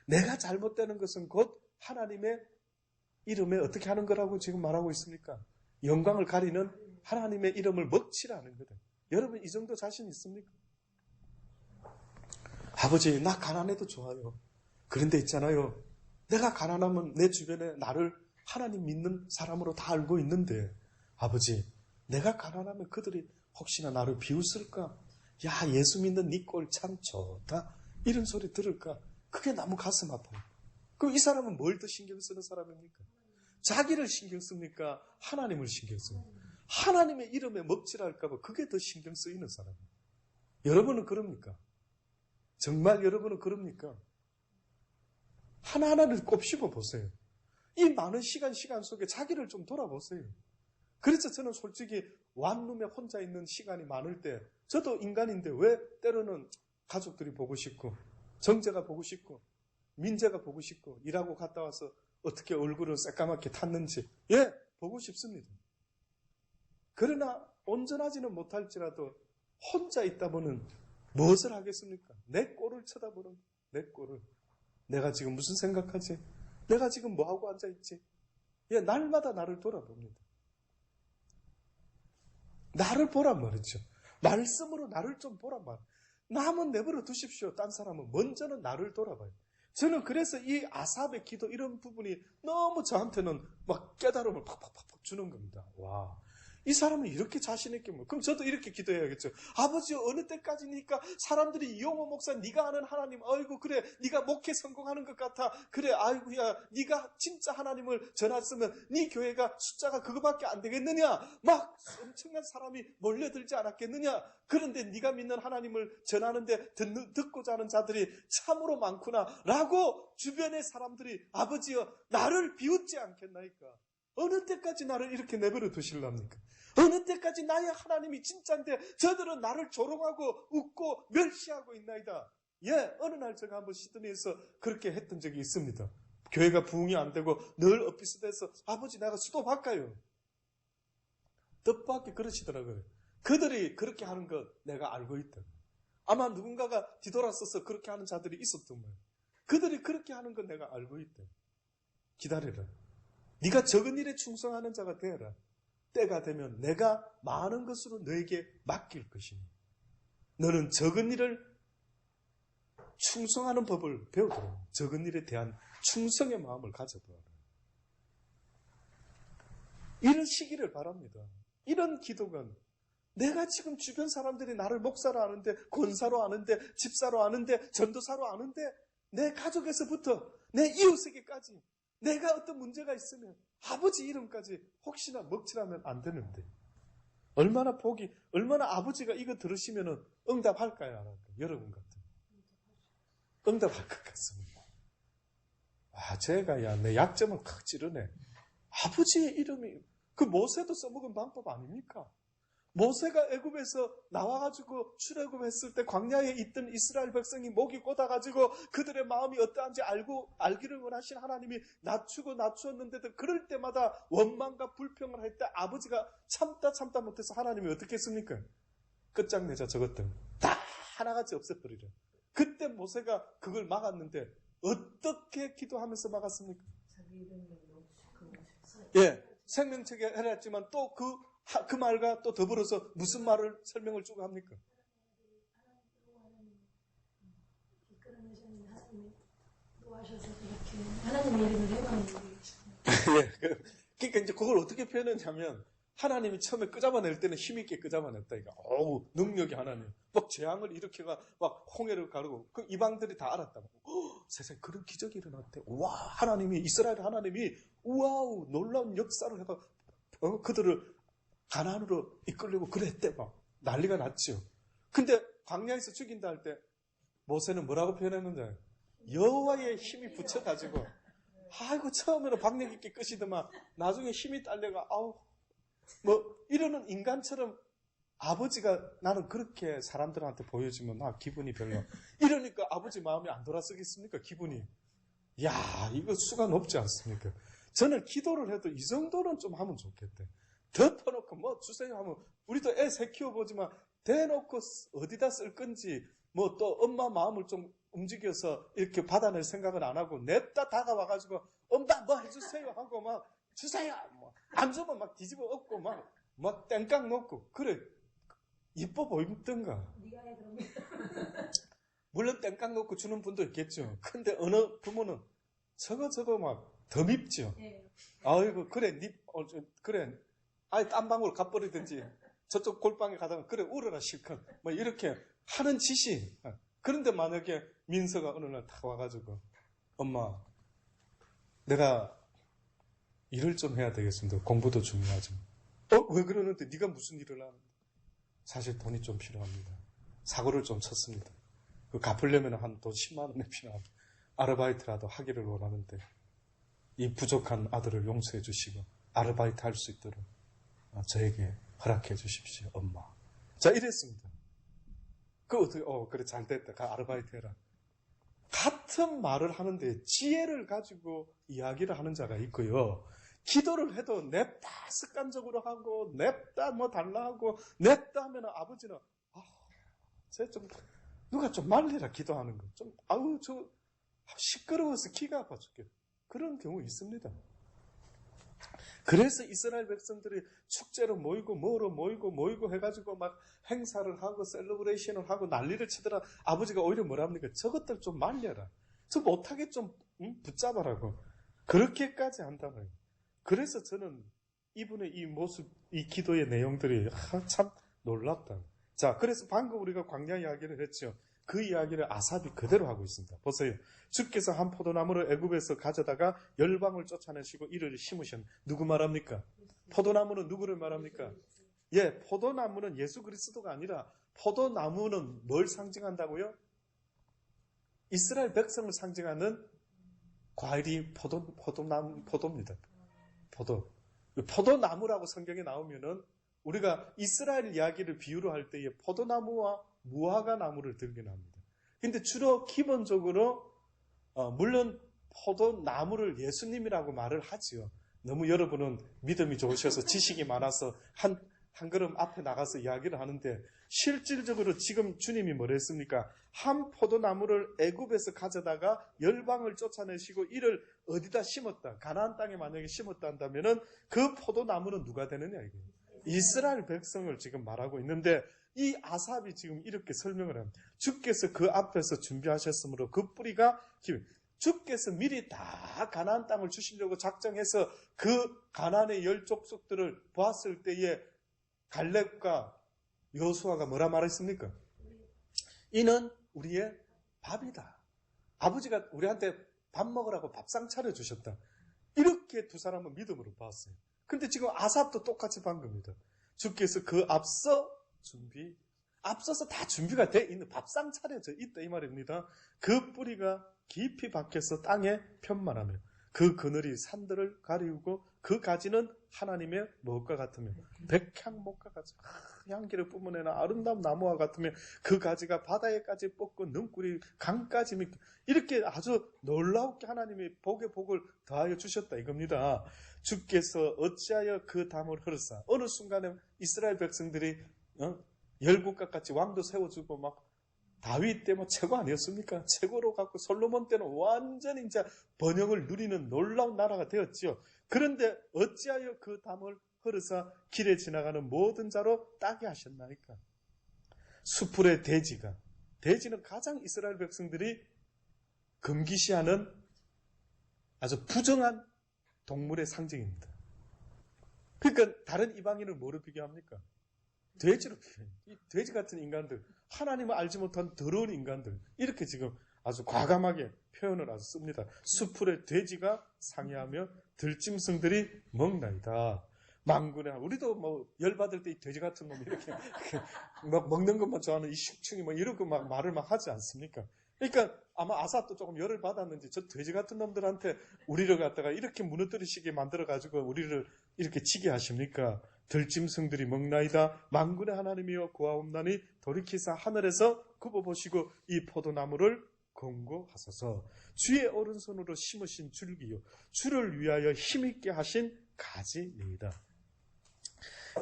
내가 잘못되는 것은 곧 하나님의 이름에 어떻게 하는 거라고 지금 말하고 있습니까? 영광을 가리는 하나님의 이름을 먹칠하는 거다. 여러분 이 정도 자신 있습니까? 아버지 나 가난해도 좋아요. 그런데 있잖아요, 내가 가난하면 내 주변에 나를 하나님 믿는 사람으로 다 알고 있는데 아버지 내가 가난하면 그들이 혹시나 나를 비웃을까? 야 예수 믿는 네 꼴 참 좋다 이런 소리 들을까? 그게 너무 가슴 아파요. 그럼 이 사람은 뭘 더 신경 쓰는 사람입니까? 자기를 신경 씁니까? 하나님을 신경 씁니까? 하나님의 이름에 먹칠할까 봐 그게 더 신경 쓰이는 사람이에요. 여러분은 그럽니까? 정말 여러분은 그럽니까? 하나하나를 꼽시고 보세요. 이 많은 시간 속에 자기를 좀 돌아보세요. 그래서 저는 솔직히 원룸에 혼자 있는 시간이 많을 때 저도 인간인데 왜 때로는 가족들이 보고 싶고 정재가 보고 싶고 민재가 보고 싶고 일하고 갔다 와서 어떻게 얼굴을 새까맣게 탔는지 보고 싶습니다. 그러나 온전하지는 못할지라도 혼자 있다 보면 무엇을 하겠습니까? 내 꼴을 쳐다보는 내 꼴을. 내가 지금 무슨 생각하지? 내가 지금 뭐하고 앉아있지? 날마다 나를 돌아봅니다. 나를 보란 말이죠. 말씀으로 나를 좀 보란 말. 남은 내버려 두십시오. 딴 사람은 먼저는 나를 돌아봐요. 저는 그래서 이 아삽의 기도 이런 부분이 너무 저한테는 막 깨달음을 팍팍팍 주는 겁니다. 와, 이 사람은 이렇게 자신 있게 뭐. 그럼 저도 이렇게 기도해야겠죠. 아버지 어느 때까지니까 사람들이 이용호 목사 네가 아는 하나님 아이고 그래 네가 목회 성공하는 것 같아. 그래 아이고야 네가 진짜 하나님을 전했으면 네 교회가 숫자가 그거밖에 안 되겠느냐. 막 엄청난 사람이 몰려들지 않았겠느냐. 그런데 네가 믿는 하나님을 전하는데 듣고자 하는 자들이 참으로 많구나 라고 주변의 사람들이 아버지여 나를 비웃지 않겠나이까. 어느 때까지 나를 이렇게 내버려 두실랍니까? 어느 때까지 나의 하나님이 진짜인데 저들은 나를 조롱하고 웃고 멸시하고 있나이다. 예, 어느 날 제가 한번 시드니에서 그렇게 했던 적이 있습니다. 교회가 부흥이 안 되고 늘 엇비슷해서 아버지 내가 수도 바꿔요. 뜻밖의 그러시더라고요. 그들이 그렇게 하는 것 내가 알고 있다. 아마 누군가가 뒤돌아서서 그렇게 하는 자들이 있었던 거예요. 그들이 그렇게 하는 건 내가 알고 있다. 기다려라. 네가 적은 일에 충성하는 자가 되어라. 때가 되면 내가 많은 것으로 너에게 맡길 것이니 너는 적은 일을 충성하는 법을 배우도록 적은 일에 대한 충성의 마음을 가져보아라. 이런 시기를 바랍니다. 이런 기도가 내가 지금 주변 사람들이 나를 목사로 아는데 권사로 아는데 집사로 아는데 전도사로 아는데 내 가족에서부터 내 이웃에게까지 내가 어떤 문제가 있으면 아버지 이름까지 혹시나 먹칠하면 안 되는데 얼마나 아버지가 이거 들으시면 응답할까요? 안 할까요? 여러분 같으면 응답할 것 같습니다. 제가 내 약점을 칵 찌르네. 아버지의 이름이 그 모세도 써먹은 방법 아닙니까? 모세가 애굽에서 나와가지고 출애굽했을 때 광야에 있던 이스라엘 백성이 목이 꽂아가지고 그들의 마음이 어떠한지 알기를 원하신 하나님이 낮추었는데도 그럴 때마다 원망과 불평을 할 때 아버지가 참다 못해서 하나님이 어떻게 했습니까? 끝장내자 저것들 다 하나같이 없애버리려. 그때 모세가 그걸 막았는데 어떻게 기도하면서 막았습니까? 예, 생명책에 해놨지만 또 그 말과 또 더불어서 무슨 말을 설명을 쭉 합니까? 하나님 이름을 해방해 그러니까 이제 그걸 어떻게 표현했냐면 하나님이 처음에 끄잡아낼 때는 힘있게 끄잡아냈다. 이거 능력이 하나님. 막 재앙을 일으켜가 막 홍해를 가르고 그 이방들이 다 알았다고. 세상에 그런 기적이 일어났대. 와 하나님이 이스라엘 하나님이 우와우 놀라운 역사를 해가 그들을 가나안으로 이끌려고 그랬대. 막 난리가 났죠. 근데 광야에서 죽인다 할 때 모세는 뭐라고 표현했는데 여호와의 힘이 붙여가지고 아이고 처음에는 박력 있게 끄시더만 나중에 힘이 딸려가 이러는 인간처럼 아버지가 나는 그렇게 사람들한테 보여주면 나 기분이 별로 이러니까 아버지 마음이 안 돌아서겠습니까? 기분이 이거 수가 높지 않습니까? 저는 기도를 해도 이 정도는 좀 하면 좋겠대. 덮어놓고 주세요 하면 우리도 애 새 키워보지만 대놓고 어디다 쓸 건지 또 엄마 마음을 좀 움직여서 이렇게 받아낼 생각은 안 하고 냅다 다가와가지고 엄마 뭐 해주세요 하고 막 주세요 안 주면 막 뒤집어 엎고 막 땡깡 놓고 그래 이뻐 보이던가. 네가 해 그러면. 물론 땡깡 놓고 주는 분도 있겠죠. 근데 어느 부모는 저거 막 더 밉죠. 네. 아이고 그래 그래 아예 딴 방으로 가버리든지 저쪽 골방에 가다가 그래 울어라 실컷 이렇게 하는 짓이. 그런데 만약에 민서가 어느 날 딱 와가지고 엄마 내가 일을 좀 해야 되겠습니다. 공부도 중요하지만 왜 그러는데 네가 무슨 일을 하는데 사실 돈이 좀 필요합니다. 사고를 좀 쳤습니다. 그 갚으려면 한 돈 10만 원이 필요합니다. 아르바이트라도 하기를 원하는데 이 부족한 아들을 용서해 주시고 아르바이트 할 수 있도록 저에게 허락해 주십시오, 엄마. 자, 이랬습니다. 그래, 잘 됐다. 가 아르바이트 해라. 같은 말을 하는데 지혜를 가지고 이야기를 하는 자가 있고요. 기도를 해도 냅다 습관적으로 하고, 냅다 달라 하고, 냅다 하면 아버지는, 누가 좀 말리라, 기도하는 거. 시끄러워서 기가 아파 죽겠다. 그런 경우 있습니다. 그래서 이스라엘 백성들이 축제로 모이고 뭐로 모이고 해가지고 막 행사를 하고 셀러브레이션을 하고 난리를 치더라. 아버지가 오히려 뭐라 합니까? 저것들 좀 말려라. 저 못하게 좀 붙잡아라고. 그렇게까지 한다는 거예요. 그래서 저는 이분의 이 모습, 이 기도의 내용들이 참 놀랍다. 자, 그래서 방금 우리가 광야 이야기를 했죠. 그 이야기를 아삽이 그대로 하고 있습니다. 보세요. 주께서 한 포도나무를 애굽에서 가져다가 열방을 쫓아내시고 이를 심으신 누구 말합니까? 포도나무는 누구를 말합니까? 예, 포도나무는 예수 그리스도가 아니라 포도나무는 뭘 상징한다고요? 이스라엘 백성을 상징하는 과일이 포도입니다. 포도나무라고 성경에 나오면은 우리가 이스라엘 이야기를 비유로 할 때에 포도나무와 무화과 나무를 들게 나옵니다. 근데 주로 기본적으로 물론 포도나무를 예수님이라고 말을 하지요. 너무 여러분은 믿음이 좋으셔서 지식이 많아서 한 걸음 앞에 나가서 이야기를 하는데 실질적으로 지금 주님이 뭐라 했습니까? 한 포도나무를 애굽에서 가져다가 열방을 쫓아내시고 이를 어디다 심었다. 가나안 땅에 만약에 심었다 한다면은 그 포도나무는 누가 되느냐 이거예요. 이스라엘 백성을 지금 말하고 있는데 이 아삽이 지금 이렇게 설명을 합니다. 주께서 그 앞에서 준비하셨으므로 그 뿌리가 주께서 미리 다 가나안 땅을 주시려고 작정해서 그 가나안의 열 족속들을 보았을 때에 갈렙과 여호수아가 뭐라 말했습니까? 이는 우리의 밥이다. 아버지가 우리한테 밥 먹으라고 밥상 차려주셨다. 이렇게 두 사람은 믿음으로 봤어요. 근데 지금 아삽도 똑같이 반 겁니다. 주께서 그 앞서서 다 준비가 돼 있는 밥상 차려져 있다 이 말입니다. 그 뿌리가 깊이 박혀서 땅에 편만하며 그 그늘이 산들을 가리우고 그 가지는 하나님의 무엇과 같으며 백향목과 같이 향기를 뿜어내는 아름다운 나무와 같으며 그 가지가 바다에까지 뻗고 능굴이 강까지 믿고 이렇게 아주 놀라우게 하나님이 복에 복을 더하여 주셨다 이겁니다. 주께서 어찌하여 그 담을 흐르사 어느 순간에 이스라엘 백성들이 열국과 같이 왕도 세워주고 막 다윗 때 뭐 최고 아니었습니까? 최고로 갖고 솔로몬 때는 완전히 이제 번영을 누리는 놀라운 나라가 되었지요. 그런데 어찌하여 그 담을 흐르사 길에 지나가는 모든 자로 따게 하셨나이까? 수풀의 돼지는 가장 이스라엘 백성들이 금기시하는 아주 부정한 동물의 상징입니다. 그러니까 다른 이방인을 뭐로 비교합니까? 돼지로 비교해요. 이 돼지 같은 인간들, 하나님을 알지 못한 더러운 인간들, 이렇게 지금 아주 과감하게 표현을 아주 씁니다. 수풀의 돼지가 상해하며 들짐승들이 먹나이다. 망군의 우리도 뭐 열받을 때 이 돼지 같은 놈이 이렇게 막 먹는 것만 좋아하는 이 슉충이 뭐 이러고 막 말을 막 하지 않습니까? 그러니까 아마 아삽도 조금 열을 받았는지 저 돼지 같은 놈들한테 우리를 갖다가 이렇게 무너뜨리시게 만들어가지고 우리를 이렇게 치게 하십니까? 들짐승들이 먹나이다. 만군의 하나님이여 구하옵나니 돌이키사 하늘에서 굽어보시고 이 포도나무를 공고하소서. 주의 오른손으로 심으신 줄기요 주를 위하여 힘있게 하신 가지니이다.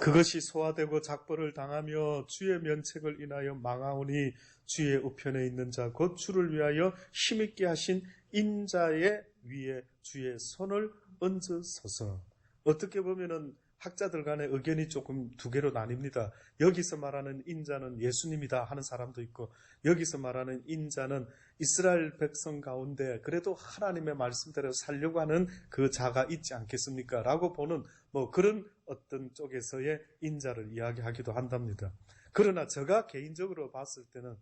그것이 소화되고 작벌을 당하며 주의 면책을 인하여 망하오니 주의 우편에 있는 자 곧 주를 위하여 힘있게 하신 인자의 위에 주의 손을 얹으소서. 어떻게 보면은 학자들 간의 의견이 조금 두 개로 나뉩니다. 여기서 말하는 인자는 예수님이다 하는 사람도 있고 여기서 말하는 인자는 이스라엘 백성 가운데 그래도 하나님의 말씀대로 살려고 하는 그 자가 있지 않겠습니까? 라고 보는 뭐 그런 어떤 쪽에서의 인자를 이야기하기도 한답니다. 그러나 제가 개인적으로 봤을 때는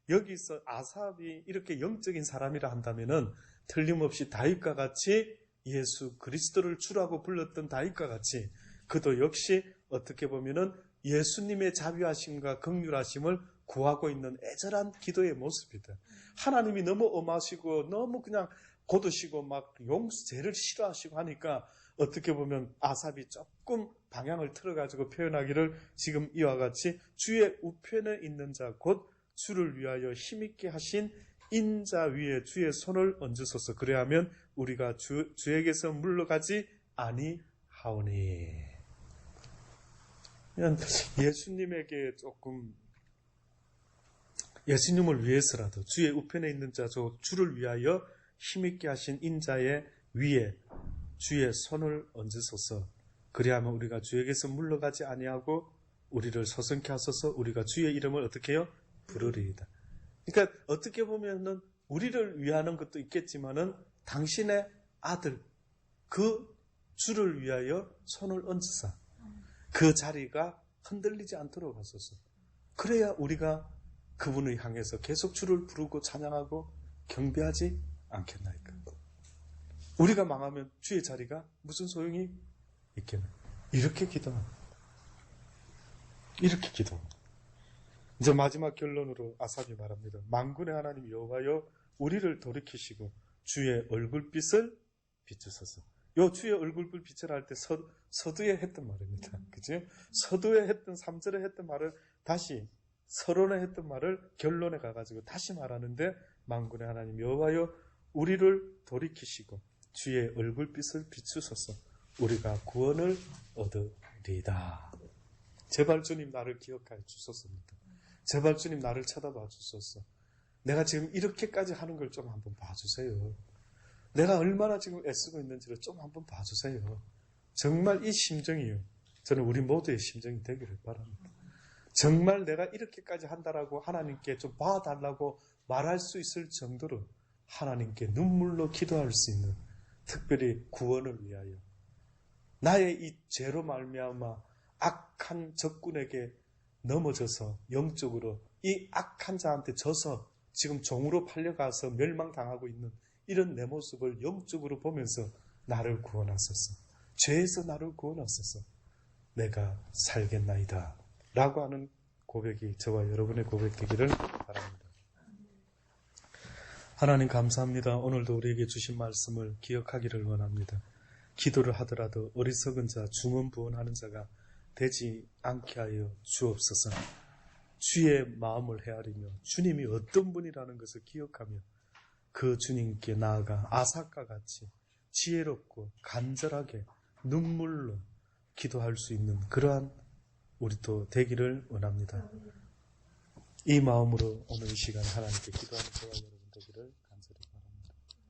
여기서 아삽이 이렇게 영적인 사람이라 한다면은 틀림없이 다윗과 같이 예수 그리스도를 주라고 불렀던 다윗과 같이 그도 역시 어떻게 보면은 예수님의 자비하심과 긍휼하심을 구하고 있는 애절한 기도의 모습이다. 하나님이 너무 엄하시고 너무 그냥 고드시고 막 죄를 싫어하시고 하니까 어떻게 보면 아삽이 조금 방향을 틀어가지고 표현하기를 지금 이와 같이 주의 우편에 있는 자 곧 주를 위하여 힘있게 하신 인자 위에 주의 손을 얹으소서. 그래야면 우리가 주에게서 물러가지 아니하오니. 예수님에게 조금 예수님을 위해서라도 주의 우편에 있는 자 저 주를 위하여 힘있게 하신 인자의 위에 주의 손을 얹으소서. 그리하면 우리가 주에게서 물러가지 아니하고 우리를 서성케 하소서. 우리가 주의 이름을 어떻게 해요? 부르리이다. 그러니까 어떻게 보면은 우리를 위하는 것도 있겠지만은 당신의 아들 그 주를 위하여 손을 얹으사 그 자리가 흔들리지 않도록 하소서. 그래야 우리가 그분을 향해서 계속 주를 부르고 찬양하고 경배하지 않겠나이까. 우리가 망하면 주의 자리가 무슨 소용이 있겠나. 이렇게 기도합니다. 이렇게 기도합니다. 이제 마지막 결론으로 아삽이 말합니다. 만군의 하나님 여호와여 우리를 돌이키시고 주의 얼굴빛을 비추소서. 요 주의 얼굴빛 비추라 할 때 서두에 했던 말입니다. 그죠? 서두에 했던 3절에 했던 말을 다시 서론에 했던 말을 결론에 가가지고 다시 말하는데 만군의 하나님 여호와여 우리를 돌이키시고 주의 얼굴빛을 비추소서. 우리가 구원을 얻으리이다. 제발 주님 나를 기억하여 주소서입니다. 제발 주님 나를 쳐다봐 주소서. 내가 지금 이렇게까지 하는 걸 좀 한번 봐주세요. 내가 얼마나 지금 애쓰고 있는지를 좀 한번 봐주세요. 정말 이 심정이요. 저는 우리 모두의 심정이 되기를 바랍니다. 정말 내가 이렇게까지 한다라고 하나님께 좀 봐달라고 말할 수 있을 정도로 하나님께 눈물로 기도할 수 있는, 특별히 구원을 위하여 나의 이 죄로 말미암아 악한 적군에게 넘어져서 영적으로 이 악한 자한테 져서 지금 종으로 팔려가서 멸망당하고 있는 이런 내 모습을 영적으로 보면서 나를 구원하소서. 죄에서 나를 구원하소서. 내가 살겠나이다 라고 하는 고백이 저와 여러분의 고백되기를 바랍니다. 하나님 감사합니다. 오늘도 우리에게 주신 말씀을 기억하기를 원합니다. 기도를 하더라도 어리석은 자, 중언부언하는 자가 되지 않게 하여 주옵소서. 주의 마음을 헤아리며 주님이 어떤 분이라는 것을 기억하며 그 주님께 나아가 아삭과 같이 지혜롭고 간절하게 눈물로 기도할 수 있는 그러한 우리도 되기를 원합니다. 이 마음으로 오늘 이 시간 하나님께 기도하는 저와 여러분 되기를